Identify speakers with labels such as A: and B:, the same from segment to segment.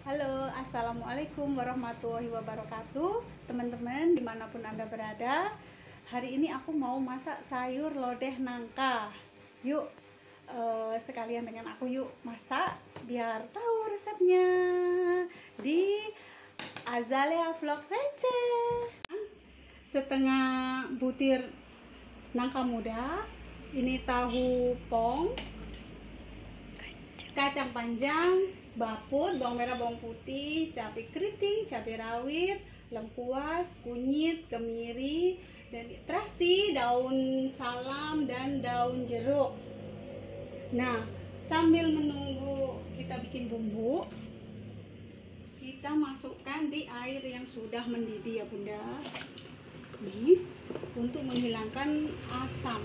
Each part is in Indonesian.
A: Halo, assalamualaikum warahmatullahi wabarakatuh. Teman-teman dimanapun Anda berada, hari ini aku mau masak sayur lodeh nangka. Yuk, sekalian dengan aku yuk masak biar tahu resepnya di Azalea Vlog Receh. Setengah butir nangka muda, ini tahu pong, kacang panjang, baput, bawang merah, bawang putih, cabai keriting, cabai rawit, lengkuas, kunyit, kemiri, dan terasi, daun salam, dan daun jeruk. Nah, sambil menunggu kita bikin bumbu, kita masukkan di air yang sudah mendidih ya Bunda. Ini untuk menghilangkan asam.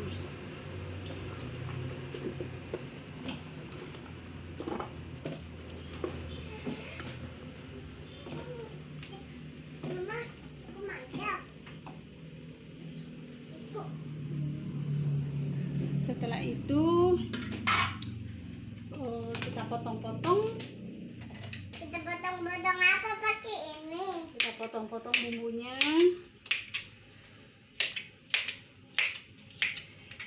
A: Setelah itu kita potong-potong.
B: Kita potong-potong apa pakai ini?
A: Kita potong-potong bumbunya.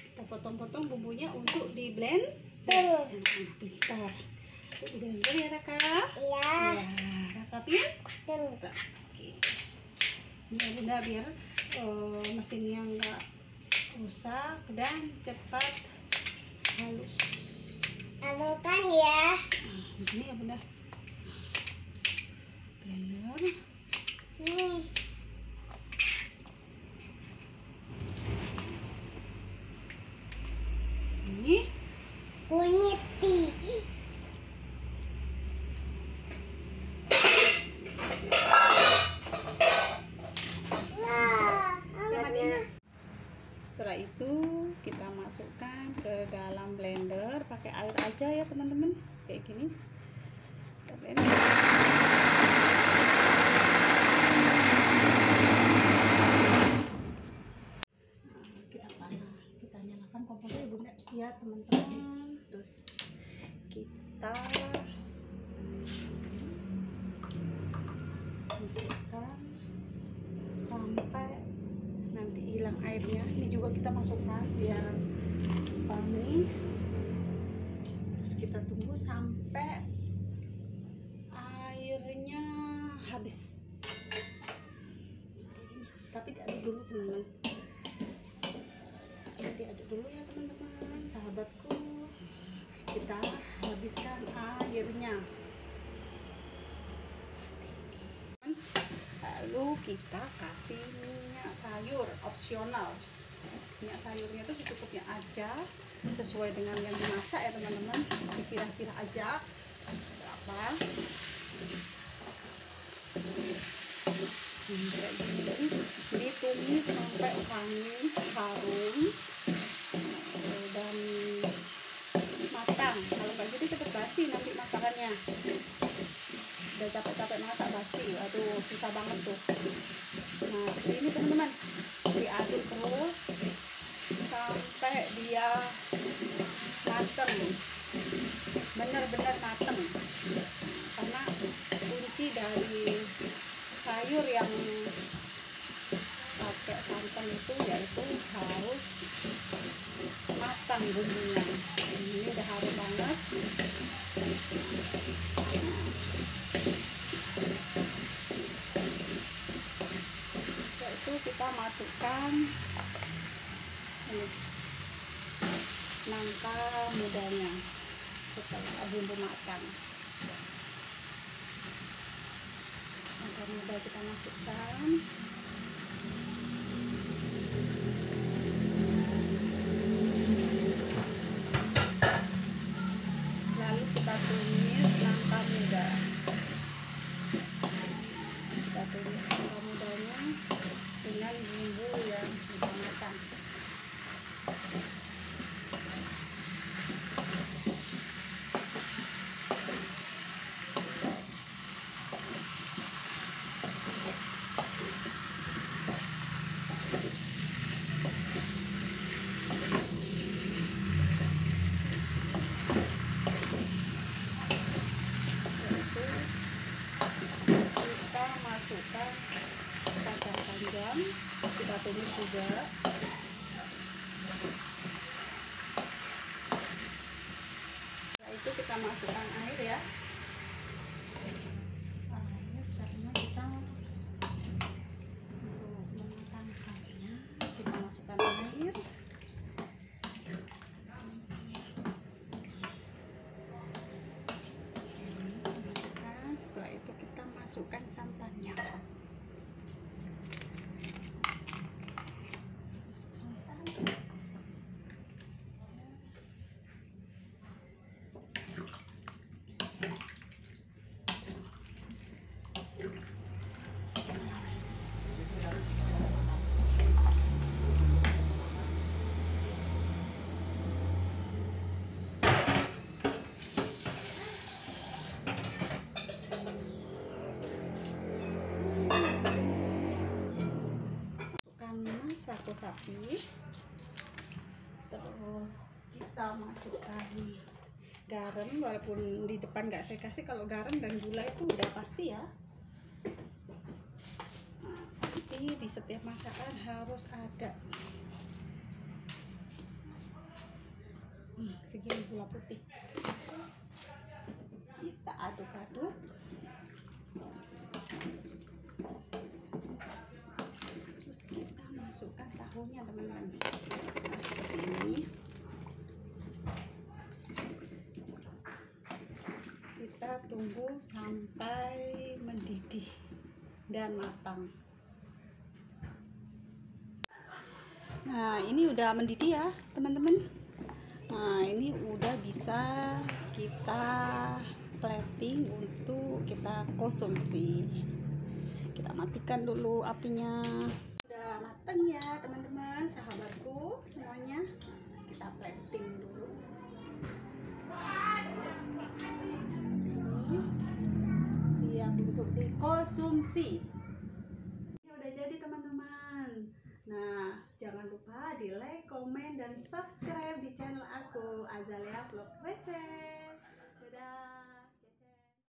A: Kita potong-potong bumbunya untuk di blend. Bentar. Untuk di blender ya Raka?
B: Iya.
A: Ya, Raka pin. Oke. Ini Bunda biar mesinnya enggak rusak dan cepat halus.
B: Salurkan ya.
A: Nah, begini ya Bunda. Blender.
B: Nih.
A: Ini
B: Kunyit tea. Wah,
A: setelah itu kita masukkan ke dalam blender, pakai air aja ya teman-teman, kayak gini. Kita blend. Kita nyalakan kompornya ya Bunda ya teman-teman. Terus kita masukkan sampai nanti hilang airnya. Ini juga kita masukkan biar wangi. Terus kita tunggu sampai airnya habis. Tapi diaduk dulu teman-teman. Diaduk dulu ya teman-teman, sahabatku. Kita habiskan airnya. Lalu kita kasih minyak sayur opsional. Minyak sayurnya itu secukupnya aja, sesuai dengan yang dimasak ya teman-teman. Dikira-kira aja berapa. Ditumis sampai wangi, harum, dan matang. Kalau kayak gitu cepet basi nanti masakannya. Udah capek-capek masak basi, aduh susah banget tuh. Nah ini teman-teman, diaduk terus sampai dia mateng, benar-benar mateng. Karena kunci dari sayur yang pakai santan itu yaitu harus matang bumbunya. Ini udah harum banget. Setelah itu kita masukkan ini nangka mudanya setelah bumbu matang. Nangka muda kita masukkan. Lalu kita tumis nangka muda. Kita tumis nangka mudanya dengan bumbu yang sudah matang. masukkan kacang panjang, kita tumis juga. Setelah itu kita masukkan air ya. Air karena kita untuk mematangkannya, kita masukkan air. Setelah itu kita masukkan santannya. Satu sapi, terus kita masukkan garam, walaupun di depan nggak saya kasih. Kalau garam dan gula itu udah pasti ya. Nah, pasti di setiap masakan harus ada. Segini gula putih, kita aduk-aduk. Kita masukkan tahunya teman-teman. Nah, seperti ini. Kita tunggu sampai mendidih dan matang. Nah, ini udah mendidih ya teman-teman. Nah, ini udah bisa kita plating untuk kita konsumsi. Kita matikan dulu apinya. Udah mateng ya teman-teman, sahabatku semuanya. Kita plating dulu. Ini siap untuk dikonsumsi. Ini udah jadi teman-teman. Nah, jangan lupa di like, komen, dan subscribe di channel aku, Azalea Vlog Receh. Dadah.